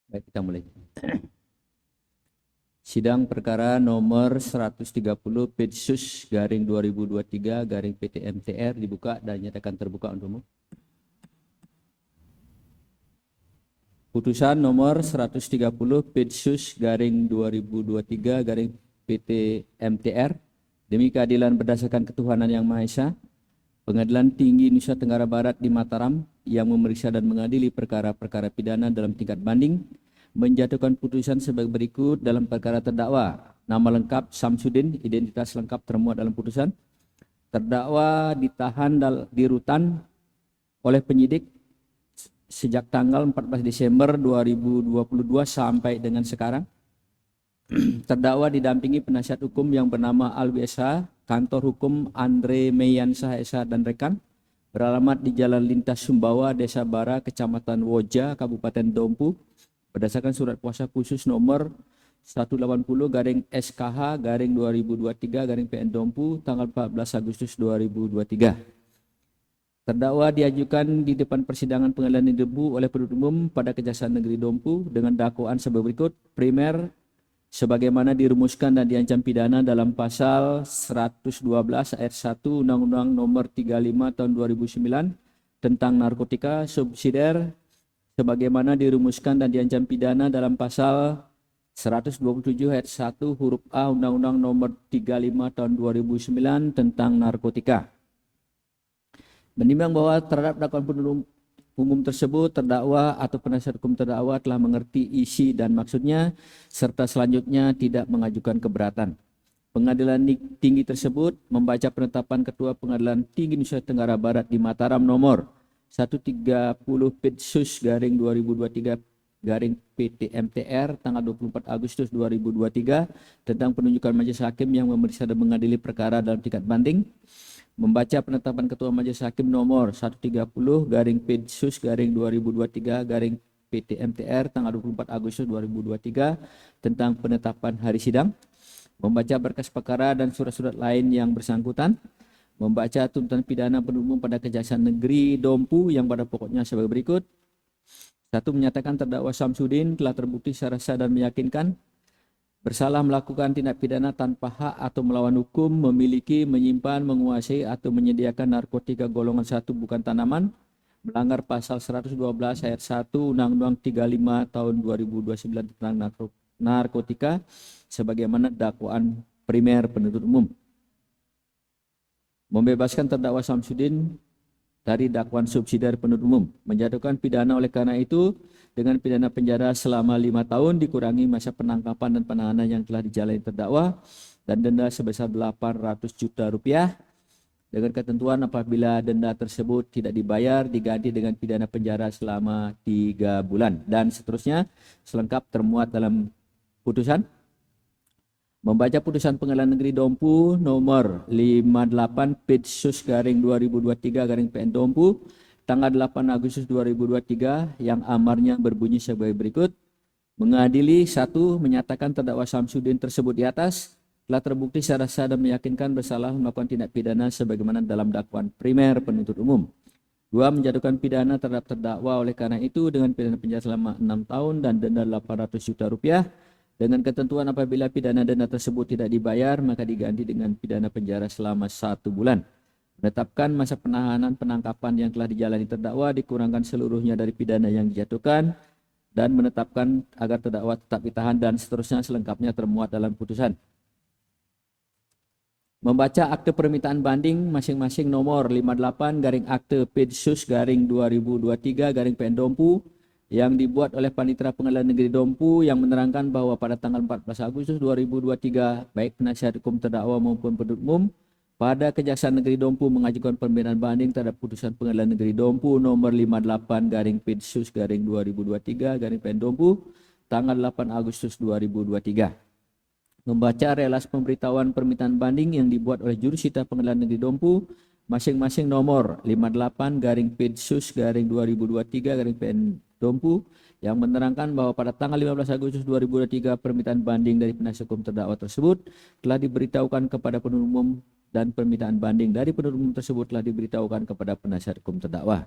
Baik, kita mulai. Sidang perkara nomor 130 Petsus garing 2023 garing PT MTR dibuka dan nyatakan terbuka untuk umum. Putusan nomor 130 Petsus garing 2023 garing PT MTR demi keadilan berdasarkan ketuhanan yang Maha Esa, Pengadilan Tinggi Nusa Tenggara Barat di Mataram yang memeriksa dan mengadili perkara-perkara pidana dalam tingkat banding menjatuhkan putusan sebagai berikut dalam perkara terdakwa. Nama lengkap Samsudin, identitas lengkap termuat dalam putusan. Terdakwa ditahan di rutan oleh penyidik sejak tanggal 14 Desember 2022 sampai dengan sekarang. Terdakwa didampingi penasihat hukum yang bernama Alwi SH, kantor hukum Andre Meyansyah SH dan rekan, beralamat di Jalan Lintas Sumbawa, Desa Bara, Kecamatan Woja, Kabupaten Dompu, berdasarkan surat kuasa khusus nomor 180 garing SKH garing 2023 garing PN Dompu tanggal 14 Agustus 2023. Terdakwa diajukan di depan persidangan pengadilan negeri Dompu oleh penuntut umum pada Kejaksaan Negeri Dompu dengan dakwaan sebagai berikut. Primer, sebagaimana dirumuskan dan diancam pidana dalam pasal 112 ayat 1 Undang-Undang Nomor 35 Tahun 2009 tentang narkotika. Subsidiar, sebagaimana dirumuskan dan diancam pidana dalam pasal 127 ayat 1 huruf A Undang-Undang Nomor 35 Tahun 2009 tentang narkotika. Menimbang bahwa terhadap dakwaan penuntut umum tersebut, terdakwa atau penasihat hukum terdakwa telah mengerti isi dan maksudnya, serta selanjutnya tidak mengajukan keberatan. Pengadilan tinggi tersebut membaca penetapan Ketua Pengadilan Tinggi Nusa Tenggara Barat di Mataram nomor 130 Petsus garing 2023 garing PT MTR tanggal 24 Agustus 2023 tentang penunjukan majelis hakim yang memeriksa dan mengadili perkara dalam tingkat banding. Membaca penetapan Ketua Majelis Hakim nomor 130 garing Petsus garing 2023 garing PT MTR tanggal 24 Agustus 2023 tentang penetapan hari sidang. Membaca berkas perkara dan surat-surat lain yang bersangkutan. Membaca tuntutan pidana penuntut umum pada Kejaksaan Negeri Dompu yang pada pokoknya sebagai berikut. 1. Menyatakan terdakwa Samsudin telah terbukti secara sah dan meyakinkan bersalah melakukan tindak pidana tanpa hak atau melawan hukum, memiliki, menyimpan, menguasai atau menyediakan narkotika golongan 1 bukan tanaman, melanggar pasal 112 ayat 1 Undang-Undang 35 tahun 2029 tentang narkotika sebagaimana dakwaan primer penuntut umum. Membebaskan terdakwa Samsudin dari dakwaan subsidiar penuntut umum, menjatuhkan pidana oleh karena itu dengan pidana penjara selama 5 tahun dikurangi masa penangkapan dan penahanan yang telah dijalani terdakwa dan denda sebesar 800 juta rupiah dengan ketentuan apabila denda tersebut tidak dibayar diganti dengan pidana penjara selama 3 bulan dan seterusnya selengkap termuat dalam putusan. Membaca putusan Pengadilan Negeri Dompu nomor 58 Petsus garing 2023 garing PN Dompu tanggal 8 Agustus 2023 yang amarnya berbunyi sebagai berikut. Mengadili 1. Menyatakan terdakwa Samsudin tersebut di atas telah terbukti secara sah dan meyakinkan bersalah melakukan tindak pidana sebagaimana dalam dakwaan primer penuntut umum. 2. Menjatuhkan pidana terhadap terdakwa oleh karena itu dengan pidana penjara selama 6 tahun dan denda 800 juta rupiah. Dengan ketentuan apabila pidana denda tersebut tidak dibayar, maka diganti dengan pidana penjara selama 1 bulan. Menetapkan masa penahanan penangkapan yang telah dijalani terdakwa dikurangkan seluruhnya dari pidana yang dijatuhkan, dan menetapkan agar terdakwa tetap ditahan dan seterusnya selengkapnya termuat dalam putusan. Membaca akte permintaan banding masing-masing nomor 58 garing akte Petsus garing 2023 garing PN Dompu yang dibuat oleh Panitera Pengadilan Negeri Dompu yang menerangkan bahwa pada tanggal 14 Agustus 2023 baik penasihat hukum terdakwa maupun penuntut umum pada Kejaksaan Negeri Dompu mengajukan permintaan banding terhadap putusan Pengadilan Negeri Dompu nomor 58 garing Petsus garing 2023 garing PN Dompu tanggal 8 Agustus 2023. Membaca relas pemberitahuan permintaan banding yang dibuat oleh jurusita Pengadilan Negeri Dompu masing-masing nomor 58 garing Petsus garing 2023 garing PN Dompu yang menerangkan bahwa pada tanggal 15 Agustus 2023 permintaan banding dari penasihat hukum terdakwa tersebut telah diberitahukan kepada penuntut umum dan permintaan banding dari penuntut umum tersebut telah diberitahukan kepada penasihat hukum terdakwa.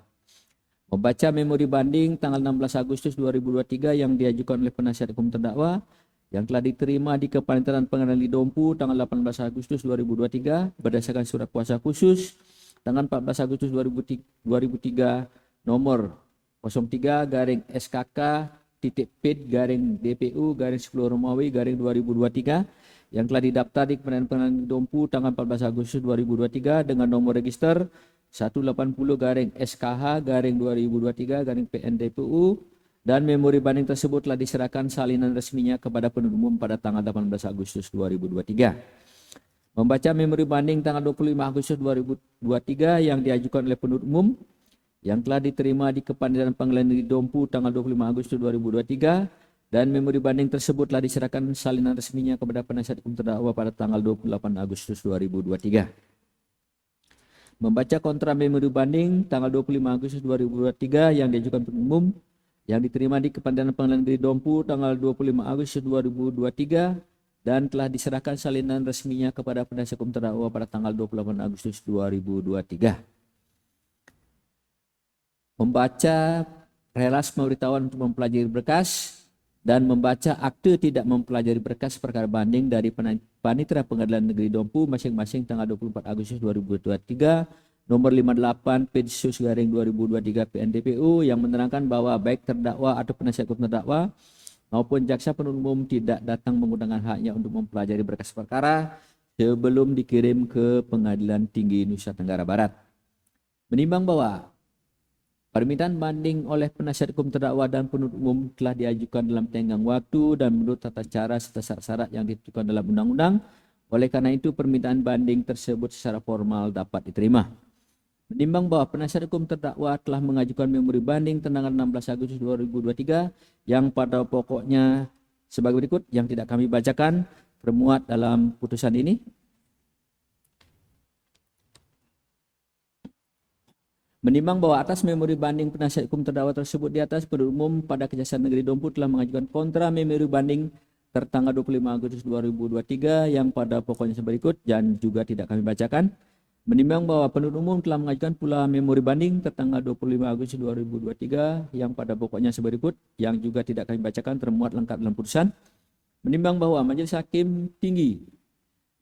Membaca memori banding tanggal 16 Agustus 2023 yang diajukan oleh penasihat hukum terdakwa yang telah diterima di Kepanitiaan Pengadilan Negeri Dompu tanggal 18 Agustus 2023 berdasarkan surat kuasa khusus tanggal 14 Agustus 2003 nomor 03/SKK.PID/DPU/10 Romawi /2023 yang telah didaftar di Kepanitiaan Pengadilan Negeri Dompu tanggal 14 Agustus 2023 dengan nomor register 180/SKH/2023/PNDPU dan memori banding tersebut telah diserahkan salinan resminya kepada penuntut umum pada tanggal 18 Agustus 2023. Membaca memori banding tanggal 25 Agustus 2023 yang diajukan oleh penuntut umum yang telah diterima di Kepanitiaan Pengadilan Negeri Dompu tanggal 25 Agustus 2023 dan memori banding tersebut telah diserahkan salinan resminya kepada penasihat hukum terdakwa pada tanggal 28 Agustus 2023. Membaca kontra memori banding tanggal 25 Agustus 2023 yang diajukan penuntut umum yang diterima di Kepanitiaan Pengadilan Negeri Dompu tanggal 25 Agustus 2023 dan telah diserahkan salinan resminya kepada penasihat hukum terdakwa pada tanggal 28 Agustus 2023. Membaca relas pemberitahuan untuk mempelajari berkas dan membaca akte tidak mempelajari berkas perkara banding dari Panitera Pengadilan Negeri Dompu masing-masing tanggal 24 Agustus 2023 nomor 58 Pedsus/2023 PNDPU yang menerangkan bahwa baik terdakwa atau penasihat hukum terdakwa maupun jaksa penuntut umum tidak datang menggunakan haknya untuk mempelajari berkas perkara sebelum dikirim ke Pengadilan Tinggi Nusa Tenggara Barat. Menimbang bahwa permintaan banding oleh penasihat hukum terdakwa dan penuntut umum telah diajukan dalam tenggang waktu dan menurut tata cara serta syarat-syarat yang ditentukan dalam undang-undang. Oleh karena itu, permintaan banding tersebut secara formal dapat diterima. Menimbang bahwa penasihat hukum terdakwa telah mengajukan memori banding tanggal 16 Agustus 2023 yang pada pokoknya sebagai berikut yang tidak kami bacakan termuat dalam putusan ini. Menimbang bahwa atas memori banding penasihat hukum terdakwa tersebut di atas, penuntut umum pada Kejaksaan Negeri Dompu telah mengajukan kontra memori banding tertanggal 25 Agustus 2023 yang pada pokoknya berikut dan juga tidak kami bacakan. Menimbang bahwa penuntut umum telah mengajukan pula memori banding tertanggal 25 Agustus 2023 yang pada pokoknya berikut yang juga tidak kami bacakan termuat lengkap dalam putusan. Menimbang bahwa Majelis Hakim Tinggi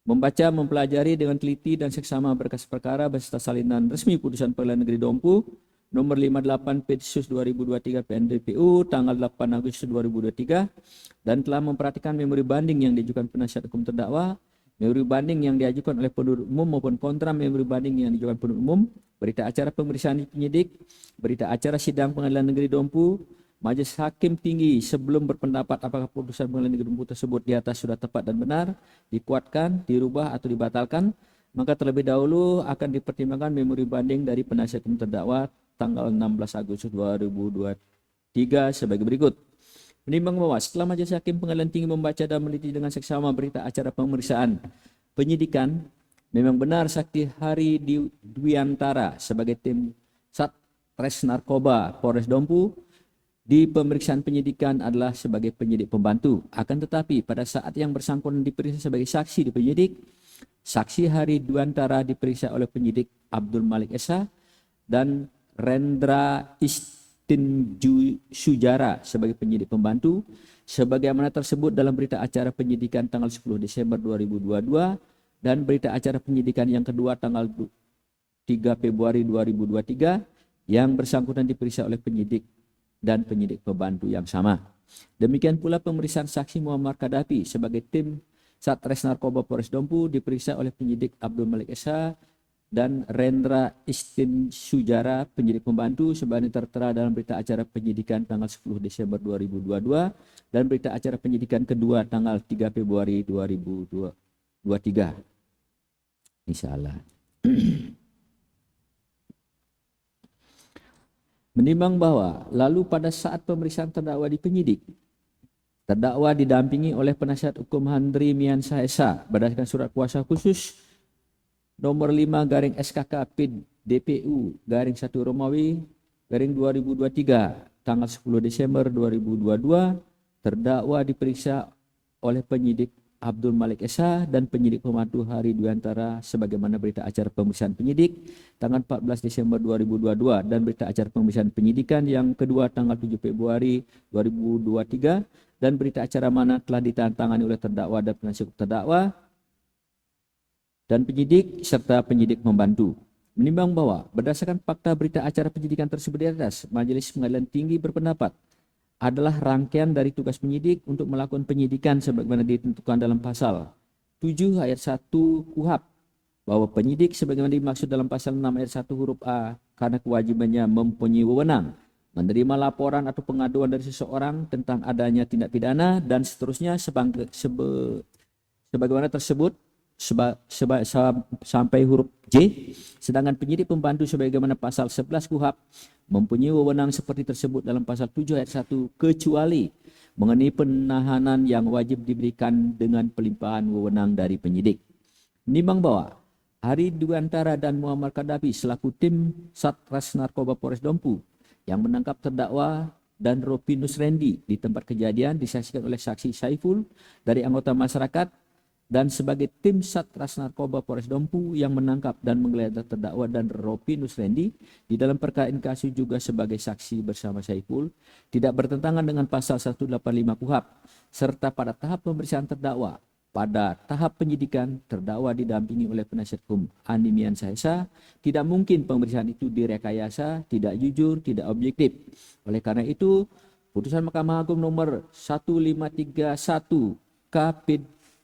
membaca, mempelajari dengan teliti dan seksama berkas perkara beserta salinan resmi putusan Pengadilan Negeri Dompu nomor 58 Pedsus 2023 PNDPU tanggal 8 Agustus 2023 dan telah memperhatikan memori banding yang diajukan penasihat hukum terdakwa, memori banding yang diajukan oleh penuntut umum maupun kontra memori banding yang diajukan penuntut umum, berita acara pemeriksaan penyidik, berita acara sidang Pengadilan Negeri Dompu. Majelis Hakim Tinggi sebelum berpendapat apakah putusan Pengadilan Negeri Dompu tersebut di atas sudah tepat dan benar, dikuatkan, dirubah atau dibatalkan, maka terlebih dahulu akan dipertimbangkan memori banding dari penasihat hukum terdakwa tanggal 16 Agustus 2023 sebagai berikut. Menimbang bahwa setelah Majelis Hakim Pengadilan Tinggi membaca dan meneliti dengan seksama berita acara pemeriksaan penyidikan, memang benar Saksi Hari Dwiantara sebagai tim Satres Narkoba Polres Dompu di pemeriksaan penyidikan adalah sebagai penyidik pembantu. Akan tetapi pada saat yang bersangkutan diperiksa sebagai saksi di penyidik, Saksi Hari Dwiantara diperiksa oleh penyidik Abdul Malik Esa dan Rendra Sujara sebagai penyidik pembantu sebagaimana tersebut dalam berita acara penyidikan tanggal 10 Desember 2022 dan berita acara penyidikan yang kedua tanggal 3 Februari 2023 yang bersangkutan diperiksa oleh penyidik dan penyidik pembantu yang sama. Demikian pula pemeriksaan saksi Muhammad Kadapi sebagai tim Satres Narkoba Polres Dompu diperiksa oleh penyidik Abdul Malik Esa dan Rendra Sujara penyidik pembantu sebagaimana tertera dalam berita acara penyidikan tanggal 10 Desember 2022 dan berita acara penyidikan kedua tanggal 3 Februari 2023. Insyaallah. Menimbang bahwa lalu pada saat pemeriksaan terdakwa di penyidik, terdakwa didampingi oleh penasihat hukum Handri Miansyah Esa berdasarkan surat kuasa khusus nomor 5/SKK/PID/DPU/1 Romawi /2023 tanggal 10 Desember 2022, terdakwa diperiksa oleh penyidik Abdul Malik Esa dan penyidik pembantu Hari Dwiantara sebagaimana berita acara pemeriksaan penyidik tanggal 14 Desember 2022 dan berita acara pemeriksaan penyidikan yang kedua tanggal 7 Februari 2023 dan berita acara mana telah ditandatangani oleh terdakwa dan penasihat hukum terdakwa dan penyidik serta penyidik membantu. Menimbang bahwa berdasarkan fakta berita acara penyidikan tersebut di atas, Majelis Pengadilan Tinggi berpendapat adalah rangkaian dari tugas penyidik untuk melakukan penyidikan sebagaimana ditentukan dalam pasal 7 ayat 1 KUHP bahwa penyidik sebagaimana dimaksud dalam pasal 6 ayat 1 huruf A karena kewajibannya mempunyai wewenang menerima laporan atau pengaduan dari seseorang tentang adanya tindak pidana dan seterusnya sebagaimana tersebut sampai huruf J, sedangkan penyidik pembantu sebagaimana pasal 11 KUHP mempunyai wewenang seperti tersebut dalam pasal 7 ayat 1 kecuali mengenai penahanan yang wajib diberikan dengan pelimpahan wewenang dari penyidik. Menimbang bahwa Hari Dwiantara dan Muammar Gaddafi selaku tim Satres Narkoba Polres Dompu yang menangkap terdakwa dan Ropi Nusrendi di tempat kejadian disaksikan oleh saksi Saiful dari anggota masyarakat dan sebagai tim Satres Narkoba Polres Dompu yang menangkap dan menggeledah terdakwa dan Ropi Nusrendi di dalam perkara kasus juga sebagai saksi bersama Saiful tidak bertentangan dengan pasal 185 KUHP serta pada tahap pemeriksaan terdakwa pada tahap penyidikan terdakwa didampingi oleh penasihat hukum Andi Miansyah Esa tidak mungkin pemeriksaan itu direkayasa, tidak jujur, tidak objektif. Oleh karena itu putusan Mahkamah Agung nomor 1531 KP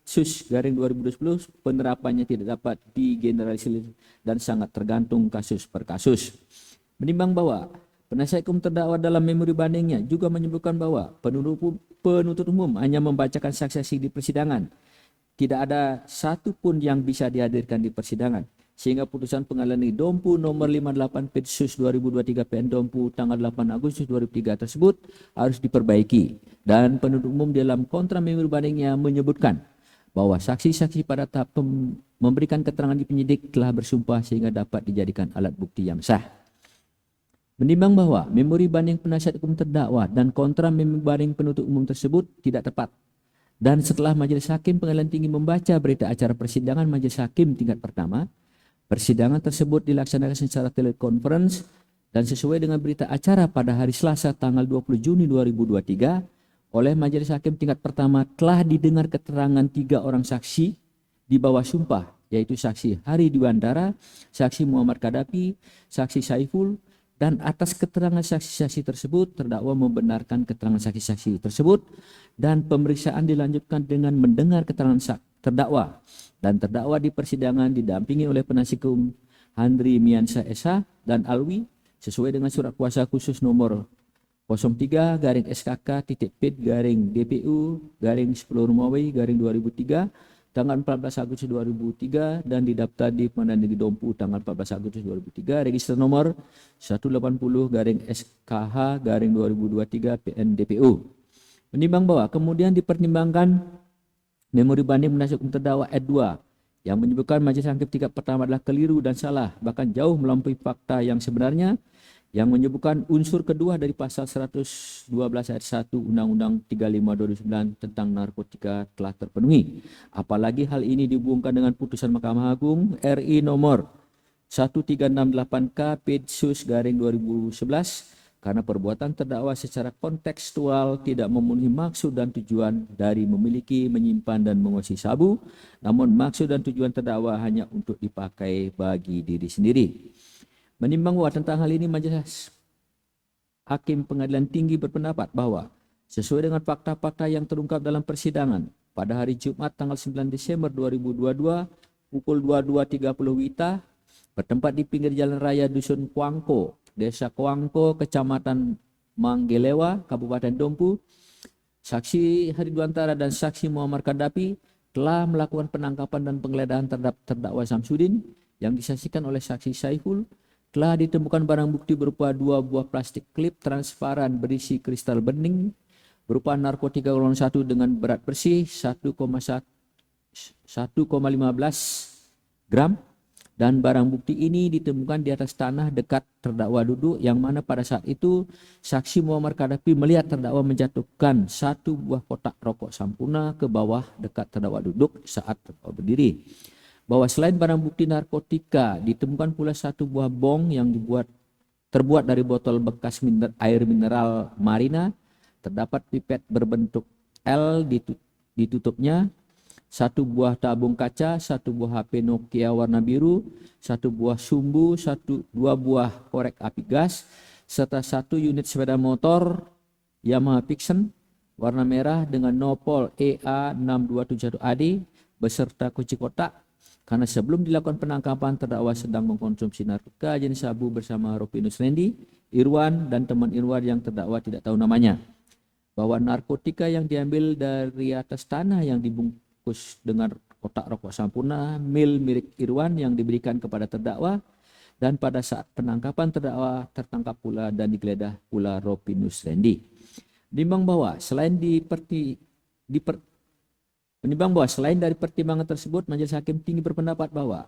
Sus garing 2020 penerapannya tidak dapat digeneralisir dan sangat tergantung kasus per kasus. Menimbang bahwa penasihat hukum terdakwa dalam memori bandingnya juga menyebutkan bahwa penuntut umum hanya membacakan saksi-saksi di persidangan. Tidak ada satu pun yang bisa dihadirkan di persidangan. Sehingga putusan Pengadilan Negeri Dompu nomor 58 Petsus 2023 PN Dompu tanggal 8 Agustus 2003 tersebut harus diperbaiki. Dan penuntut umum dalam kontra memori bandingnya menyebutkan bahwa saksi-saksi pada tahap memberikan keterangan di penyidik telah bersumpah sehingga dapat dijadikan alat bukti yang sah. Menimbang bahwa memori banding penasihat hukum terdakwa dan kontra memori banding penuntut umum tersebut tidak tepat. Dan setelah Majelis Hakim Pengadilan Tinggi membaca berita acara persidangan Majelis Hakim tingkat pertama, persidangan tersebut dilaksanakan secara telekonferensi dan sesuai dengan berita acara pada hari Selasa tanggal 20 Juni 2023, oleh Majelis Hakim tingkat pertama telah didengar keterangan 3 orang saksi di bawah sumpah, yaitu saksi Hari Dwiantara, saksi Muammar Gaddafi, saksi Saiful, dan atas keterangan saksi-saksi tersebut terdakwa membenarkan keterangan saksi-saksi tersebut dan pemeriksaan dilanjutkan dengan mendengar keterangan terdakwa dan terdakwa di persidangan didampingi oleh penasihat hukum Andi Miansyah Esa dan Alwi sesuai dengan surat kuasa khusus nomor 03 garing SKK titik pit garing DPU garing 10 Romawi garing 2003 tanggal 14 Agustus 2003 dan didaftar di Pengadilan Negeri Dompu tanggal 14 Agustus 2003 register nomor 180 garing SKH garing 2023 PN DPU. Menimbang bahwa kemudian dipertimbangkan memori banding penasihat hukum terdakwa ayat 2 yang menyebutkan Majelis Hakim tingkat pertama adalah keliru dan salah bahkan jauh melampaui fakta yang sebenarnya, yang menyebutkan unsur kedua dari pasal 112 ayat 1 Undang-Undang 35 2009 tentang narkotika telah terpenuhi. Apalagi hal ini dihubungkan dengan putusan Mahkamah Agung RI nomor 1368 Petsus garing 2011 karena perbuatan terdakwa secara kontekstual tidak memenuhi maksud dan tujuan dari memiliki, menyimpan dan menguasai sabu, namun maksud dan tujuan terdakwa hanya untuk dipakai bagi diri sendiri. Menimbang bahwa tentang hal ini Majelis Hakim Pengadilan Tinggi berpendapat bahwa sesuai dengan fakta-fakta yang terungkap dalam persidangan pada hari Jumat tanggal 9 Desember 2022 pukul 22.30 WITA bertempat di pinggir jalan raya Dusun Kuangko, Desa Kuangko, Kecamatan Manggelewa, Kabupaten Dompu, saksi Hari Dwiantara dan saksi Muammar Gaddafi telah melakukan penangkapan dan penggeledahan terhadap terdakwa Samsudin yang disaksikan oleh saksi Saiful. Telah ditemukan barang bukti berupa 2 buah plastik klip transparan berisi kristal bening berupa narkotika golongan 1 dengan berat bersih 1,15 gram dan barang bukti ini ditemukan di atas tanah dekat terdakwa duduk, yang mana pada saat itu saksi Muammar Gaddafi melihat terdakwa menjatuhkan satu buah kotak rokok Sampurna ke bawah dekat terdakwa duduk saat terdakwa berdiri. Bahwa selain barang bukti narkotika, ditemukan pula satu buah bong yang terbuat dari botol bekas air mineral Marina. Terdapat pipet berbentuk L ditutupnya, satu buah tabung kaca, satu buah HP Nokia warna biru, satu buah sumbu, dua buah korek api gas, serta satu unit sepeda motor Yamaha Pixen warna merah dengan nopol EA6271AD beserta kunci kotak. Karena sebelum dilakukan penangkapan, terdakwa sedang mengkonsumsi narkotika jenis sabu bersama Rupinus Rendi, Irwan, dan teman Irwan yang terdakwa tidak tahu namanya. Bahwa narkotika yang diambil dari atas tanah yang dibungkus dengan kotak rokok Sampurna mil milik Irwan yang diberikan kepada terdakwa, dan pada saat penangkapan terdakwa tertangkap pula dan digeledah pula Rupinus Rendi. Menimbang bahwa selain dari pertimbangan tersebut, Majelis Hakim Tinggi berpendapat bahwa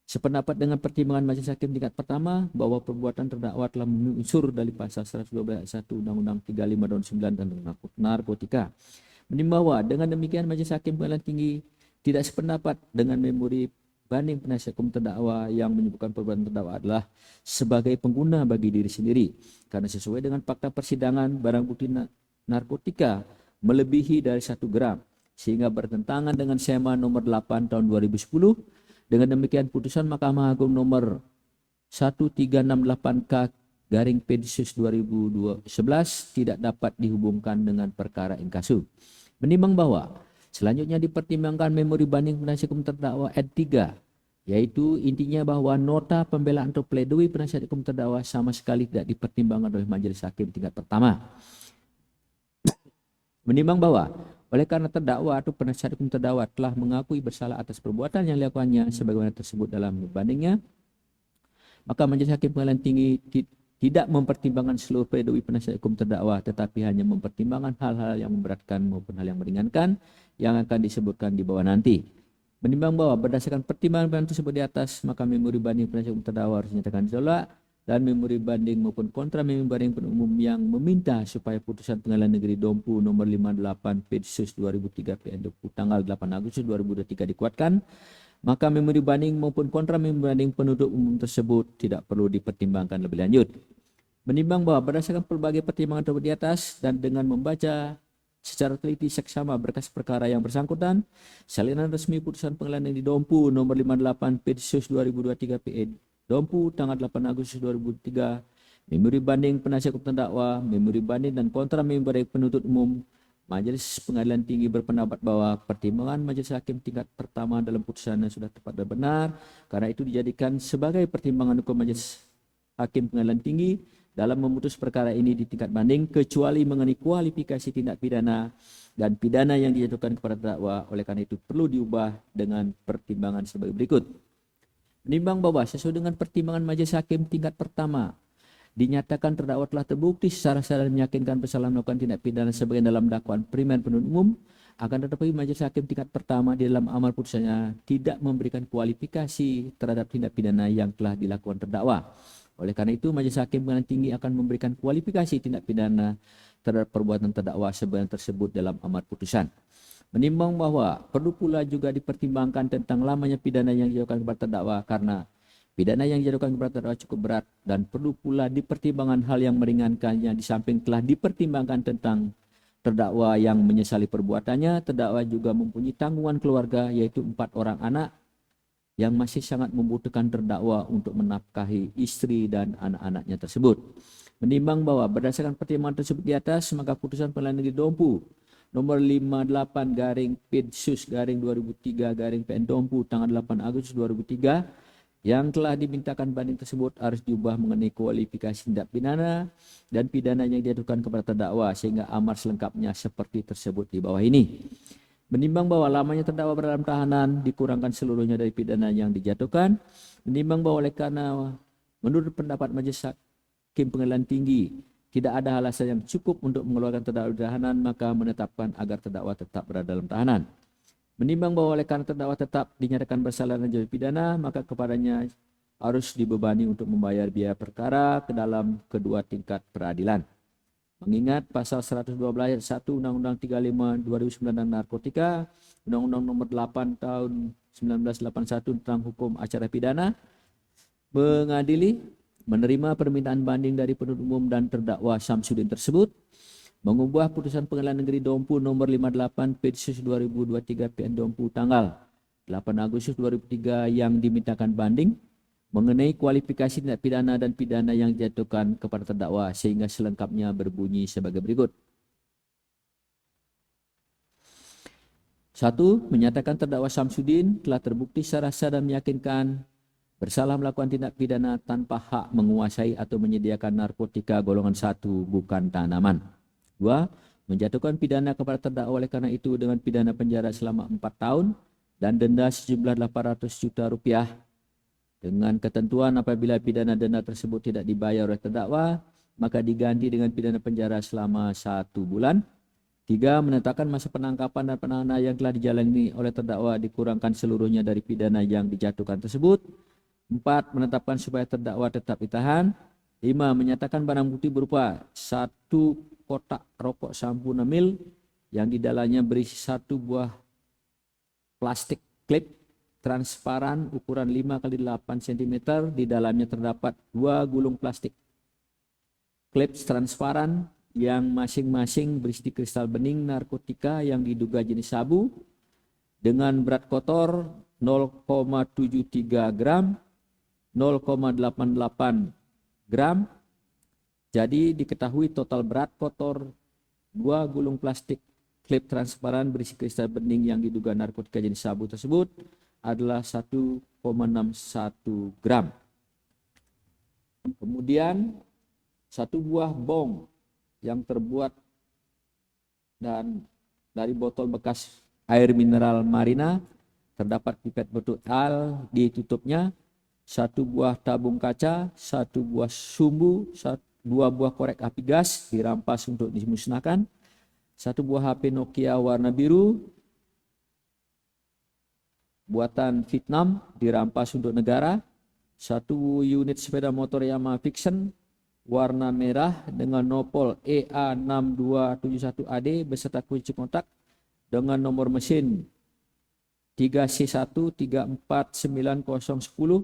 sependapat dengan pertimbangan Majelis Hakim tingkat pertama bahwa perbuatan terdakwa telah memenuhi unsur dari pasal 112 ayat 1 Undang-Undang 35 tahun 9 tentang narkotika. Menimbang bahwa dengan demikian Majelis Hakim Pengadilan Tinggi tidak sependapat dengan memori banding penasihat hukum terdakwa yang menyebutkan perbuatan terdakwa adalah sebagai pengguna bagi diri sendiri, karena sesuai dengan fakta persidangan barang bukti narkotika melebihi dari 1 gram sehingga bertentangan dengan SEMA nomor 8 tahun 2010. Dengan demikian putusan Mahkamah Agung nomor 1368K garing Pedisus 2011 tidak dapat dihubungkan dengan perkara inkasu. Menimbang bahwa selanjutnya dipertimbangkan memori banding penasihat hukum terdakwa ayat 3, yaitu intinya bahwa nota pembelaan atau pledoi penasihat hukum terdakwa sama sekali tidak dipertimbangkan oleh Majelis Hakim tingkat pertama. Menimbang bahwa oleh karena terdakwa atau penasihat hukum terdakwa telah mengakui bersalah atas perbuatan yang dilakukannya sebagaimana tersebut dalam bandingnya, maka Majelis Hakim Pengadilan Tinggi tidak mempertimbangkan seluruh pledoi penasihat hukum terdakwa, tetapi hanya mempertimbangkan hal-hal yang memberatkan maupun hal yang meringankan yang akan disebutkan di bawah nanti. Menimbang bahwa berdasarkan pertimbangan tersebut di atas, maka memori banding penasihat hukum terdakwa harus dinyatakan ditolak, dan memori banding maupun kontra memori banding penuntut umum yang meminta supaya putusan Pengadilan Negeri Dompu nomor 58 Pedisus 2003 PN Dompu tanggal 8 Agustus 2023 dikuatkan, maka memori banding maupun kontra memori banding penuntut umum tersebut tidak perlu dipertimbangkan lebih lanjut. Menimbang bahwa berdasarkan berbagai pertimbangan tersebut di atas dan dengan membaca secara teliti seksama berkas perkara yang bersangkutan, salinan resmi putusan Pengadilan Negeri Dompu nomor 58 Pedisus 2023 PN Dompu tanggal 8 Agustus 2003, memori banding penasihat hukum terdakwa, memori banding dan kontra memori banding penuntut umum, Majelis Pengadilan Tinggi berpendapat bahwa pertimbangan Majelis Hakim tingkat pertama dalam putusannya sudah tepat dan benar, karena itu dijadikan sebagai pertimbangan hukum Majelis Hakim Pengadilan Tinggi dalam memutus perkara ini di tingkat banding, kecuali mengenai kualifikasi tindak pidana dan pidana yang dijatuhkan kepada terdakwa. Oleh karena itu perlu diubah dengan pertimbangan sebagai berikut. Menimbang bahwa sesuai dengan pertimbangan Majelis Hakim tingkat pertama, dinyatakan terdakwa telah terbukti secara sadar meyakinkan bersalah melakukan tindak pidana sebagian dalam dakwaan primer penuntut umum, akan tetapi Majelis Hakim tingkat pertama di dalam amal putusannya tidak memberikan kualifikasi terhadap tindak pidana yang telah dilakukan terdakwa. Oleh karena itu, Majelis Hakim Pengadilan Tinggi akan memberikan kualifikasi tindak pidana terhadap perbuatan terdakwa sebagaimana tersebut dalam amar putusan. Menimbang bahwa perlu pula juga dipertimbangkan tentang lamanya pidana yang dijatuhkan kepada terdakwa, karena pidana yang dijatuhkan kepada terdakwa cukup berat, dan perlu pula dipertimbangkan hal yang meringankannya. Di samping telah dipertimbangkan tentang terdakwa yang menyesali perbuatannya, terdakwa juga mempunyai tanggungan keluarga, yaitu 4 orang anak yang masih sangat membutuhkan terdakwa untuk menafkahi istri dan anak-anaknya tersebut. Menimbang bahwa berdasarkan pertimbangan tersebut di atas, maka putusan Pengadilan Negeri Dompu nomor 58 garing Pedisus garing 2003 garing PN Dompu tanggal 8 Agustus 2003 yang telah dimintakan banding tersebut harus diubah mengenai kualifikasi tindak pidana dan pidana yang dijatuhkan kepada terdakwa, sehingga amar selengkapnya seperti tersebut di bawah ini. Menimbang bahwa lamanya terdakwa berada dalam tahanan dikurangkan seluruhnya dari pidana yang dijatuhkan, menimbang bahwa oleh karena menurut pendapat Majelis Hakim Pengadilan Tinggi tidak ada alasan yang cukup untuk mengeluarkan terdakwa dari tahanan, maka menetapkan agar terdakwa tetap berada dalam tahanan. Menimbang bahwa oleh karena terdakwa tetap dinyatakan bersalah dan jatuh pidana, maka kepadanya harus dibebani untuk membayar biaya perkara ke dalam kedua tingkat peradilan. Mengingat pasal 112 ayat 1 Undang-Undang 35 2009 tentang narkotika, Undang-Undang nomor 8 tahun 1981 tentang hukum acara pidana, mengadili menerima permintaan banding dari penuntut umum dan terdakwa Syamsuddin tersebut, mengubah putusan Pengadilan Negeri Dompu nomor 58 Petsus 2023 PN Dompu tanggal 8 Agustus 2003 yang dimintakan banding mengenai kualifikasi tindak pidana dan pidana yang dijatuhkan kepada terdakwa sehingga selengkapnya berbunyi sebagai berikut. 1. Menyatakan terdakwa Syamsuddin telah terbukti secara sah dan meyakinkan bersalah melakukan tindak pidana tanpa hak menguasai atau menyediakan narkotika golongan 1 bukan tanaman. 2. Menjatuhkan pidana kepada terdakwa oleh karena itu dengan pidana penjara selama 4 tahun dan denda sejumlah 800 juta rupiah dengan ketentuan apabila pidana denda tersebut tidak dibayar oleh terdakwa maka diganti dengan pidana penjara selama 1 bulan. 3. Menetapkan masa penangkapan dan penahanan yang telah dijalani oleh terdakwa dikurangkan seluruhnya dari pidana yang dijatuhkan tersebut. 4. Menetapkan supaya terdakwa tetap ditahan. 5. Menyatakan barang bukti berupa 1 kotak rokok Sampurna Mil yang di dalamnya berisi 1 buah plastik klip transparan ukuran 5 x 8 cm. Di dalamnya terdapat 2 gulung plastik klip transparan yang masing-masing berisi kristal bening narkotika yang diduga jenis sabu dengan berat kotor 0,73 gram, 0,88 gram. Jadi diketahui total berat kotor 2 gulung plastik klip transparan berisi kristal bening yang diduga narkotika jenis sabu tersebut adalah 1,61 gram. Kemudian 1 buah bong yang terbuat dan dari botol bekas air mineral Marina, terdapat pipet bentuk L di tutupnya, 1 buah tabung kaca, 1 buah sumbu, 2 buah korek api gas dirampas untuk dimusnahkan, 1 buah HP Nokia warna biru buatan Vietnam dirampas untuk negara, 1 unit sepeda motor Yamaha Vision warna merah dengan nopol EA6271AD beserta kunci kontak dengan nomor mesin 3C134910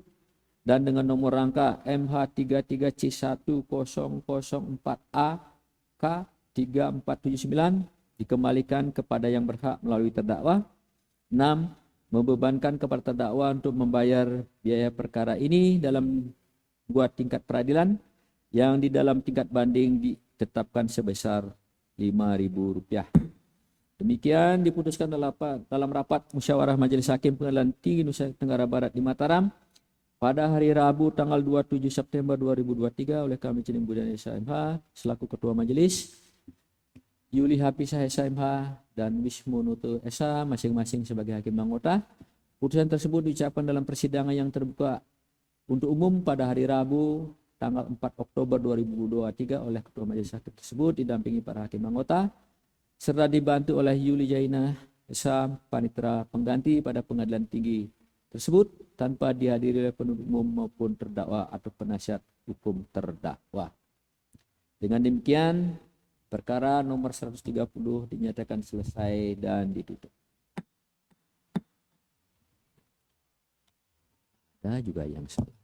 dan dengan nomor rangka MH33C1004AK3479 dikembalikan kepada yang berhak melalui terdakwa. 6. Membebankan kepada terdakwa untuk membayar biaya perkara ini dalam 2 tingkat peradilan yang di dalam tingkat banding ditetapkan sebesar Rp5.000. Demikian diputuskan dalam rapat musyawarah Majelis Hakim Pengadilan Tinggi Nusa Tenggara Barat di Mataram pada hari Rabu tanggal 27 September 2023 oleh kami Cilim Budiana SMH selaku Ketua Majelis, Yuli Hafizah SMH dan Wismu Nuto SH masing-masing sebagai hakim anggota. Putusan tersebut diucapkan dalam persidangan yang terbuka untuk umum pada hari Rabu tanggal 4 Oktober 2023 oleh Ketua Majelis Hakim tersebut didampingi para hakim anggota serta dibantu oleh Yuli Jaina SH panitera pengganti pada pengadilan tinggi tersebut tanpa dihadiri oleh penuntut umum maupun terdakwa atau penasihat hukum terdakwa. Dengan demikian perkara nomor 130 dinyatakan selesai dan ditutup. Ada juga yang salah.